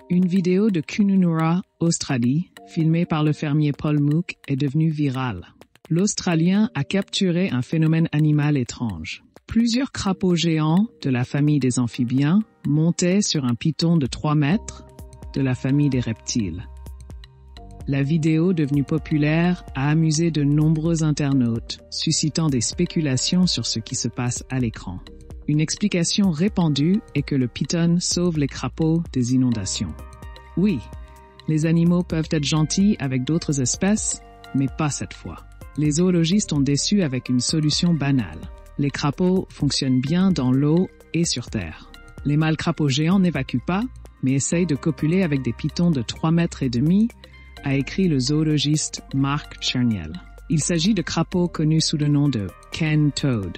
Une vidéo de Kununurra, Australie, filmée par le fermier Paul Mook, est devenue virale. L'Australien a capturé un phénomène animal étrange. Plusieurs crapauds géants de la famille des amphibiens montaient sur un python de 3 mètres de la famille des reptiles. La vidéo, devenue populaire, a amusé de nombreux internautes, suscitant des spéculations sur ce qui se passe à l'écran. Une explication répandue est que le python sauve les crapauds des inondations. Oui, les animaux peuvent être gentils avec d'autres espèces, mais pas cette fois. Les zoologistes ont déçu avec une solution banale. Les crapauds fonctionnent bien dans l'eau et sur terre. Les mâles crapauds géants n'évacuent pas, mais essayent de copuler avec des pythons de 3 mètres et demi, a écrit le zoologiste Mark Cherniel. Il s'agit de crapauds connus sous le nom de Ken Toad.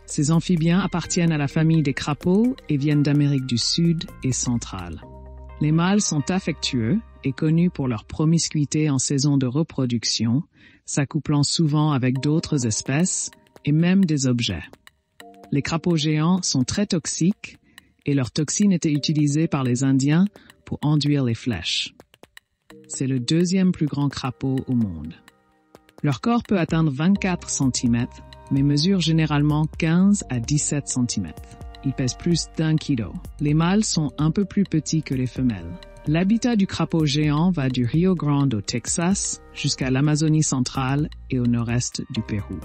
Ces amphibiens appartiennent à la famille des crapauds et viennent d'Amérique du Sud et centrale. Les mâles sont affectueux et connus pour leur promiscuité en saison de reproduction, s'accouplant souvent avec d'autres espèces et même des objets. Les crapauds géants sont très toxiques et leurs toxines étaient utilisées par les Indiens pour enduire les flèches. C'est le deuxième plus grand crapaud au monde. Leur corps peut atteindre 24 cm, mais mesure généralement 15 à 17 cm. Ils pèsent plus d'1 kg. Les mâles sont un peu plus petits que les femelles. L'habitat du crapaud géant va du Rio Grande au Texas jusqu'à l'Amazonie centrale et au nord-est du Pérou.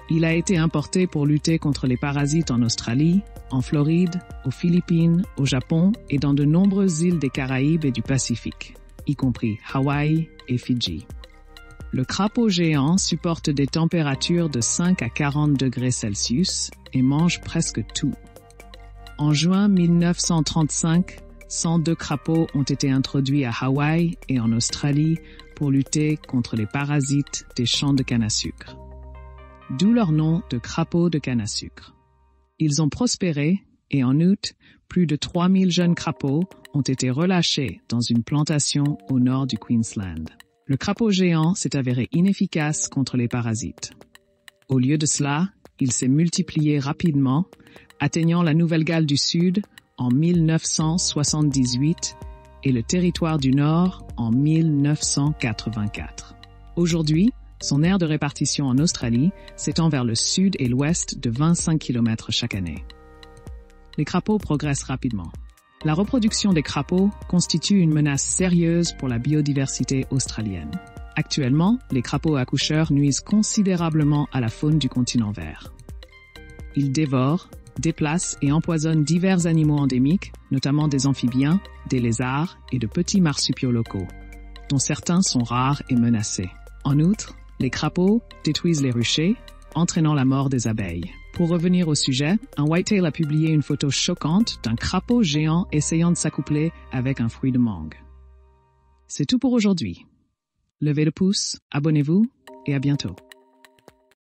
Il a été importé pour lutter contre les parasites en Australie, en Floride, aux Philippines, au Japon et dans de nombreuses îles des Caraïbes et du Pacifique, y compris Hawaï et Fidji. Le crapaud géant supporte des températures de 5 à 40 degrés Celsius et mange presque tout. En juin 1935, 102 crapauds ont été introduits à Hawaï et en Australie pour lutter contre les parasites des champs de canne à sucre. D'où leur nom de crapauds de canne à sucre. Ils ont prospéré et en août, plus de 3000 jeunes crapauds ont été relâchés dans une plantation au nord du Queensland. Le crapaud géant s'est avéré inefficace contre les parasites. Au lieu de cela, il s'est multiplié rapidement, atteignant la Nouvelle-Galles du Sud en 1978 et le territoire du Nord en 1984. Aujourd'hui, son aire de répartition en Australie s'étend vers le sud et l'ouest de 25 km chaque année. Les crapauds progressent rapidement. La reproduction des crapauds constitue une menace sérieuse pour la biodiversité australienne. Actuellement, les crapauds accoucheurs nuisent considérablement à la faune du continent vert. Ils dévorent, déplacent et empoisonnent divers animaux endémiques, notamment des amphibiens, des lézards et de petits marsupiaux locaux, dont certains sont rares et menacés. En outre, les crapauds détruisent les ruchers, entraînant la mort des abeilles. Pour revenir au sujet, un whitetail a publié une photo choquante d'un crapaud géant essayant de s'accoupler avec un fruit de mangue. C'est tout pour aujourd'hui. Levez le pouce, abonnez-vous et à bientôt.